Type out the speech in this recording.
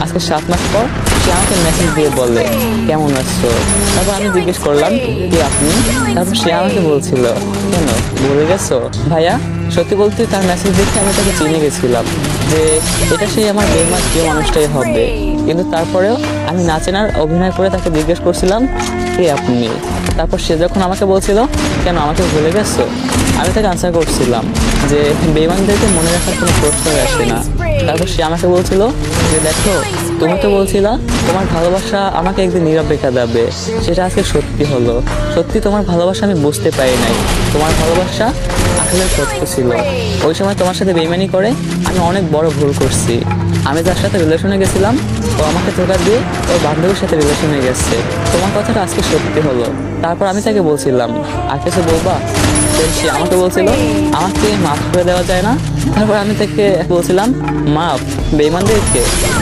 আজকে 7 মাস পর সে আমাকে মেসেজ দিয়ে বলে কেমন আছো। তারপর আমি জিজ্ঞেস করলাম কি আপনি। তারপর সে আমাকে বলছিল কেন ভুলে গেছো ভাইয়া। সত্যি বলতে তার মেসেজ দেখে আমি তাকে চিনে গেছিলাম যে এটা সেই আমার বেইমান প্রিয় মানুষটাই হবে। কিন্তু তারপরেও আমি না চেনার অভিনয় করে তাকে জিজ্ঞেস করছিলাম কে আপনি। তারপর সে যখন আমাকে বলছিল কেন আমাকে ভুলে গেছো, আমি তাকে আনসার করছিলাম যে বেইমানদেরকে মনে রাখার কোনো প্রশ্নই আসে না। তারপর সে আমাকে বলছিল যে দেখো তুমি তো বলছিলা তোমার ভালোবাসা আমাকে একদিন নীরব রেখা দেবে, সেটা আজকে সত্যি হলো। সত্যি তোমার ভালোবাসা আমি বুঝতে পারি নাই, তোমার ভালোবাসা আসলে সত্য ছিল। ওই সময় তোমার সাথে বেইমানি করে আমি অনেক বড় ভুল করছি। আমি যার সাথে রিলেশনে গেছিলাম ও আমাকে ধোঁকা দিয়ে ওর বান্ধবীর সাথে রিলেশনে গেছে। তোমার কথাটা আজকে সত্যি হলো। তারপর আমি তাকে বলছিলাম আর কিছু বলবা। সে আমাকে বলছিল আমাকে মাফ করে দেওয়া যায় না। তারপর আমি তাকে বলছিলাম মাফ বেইমানদেরকে।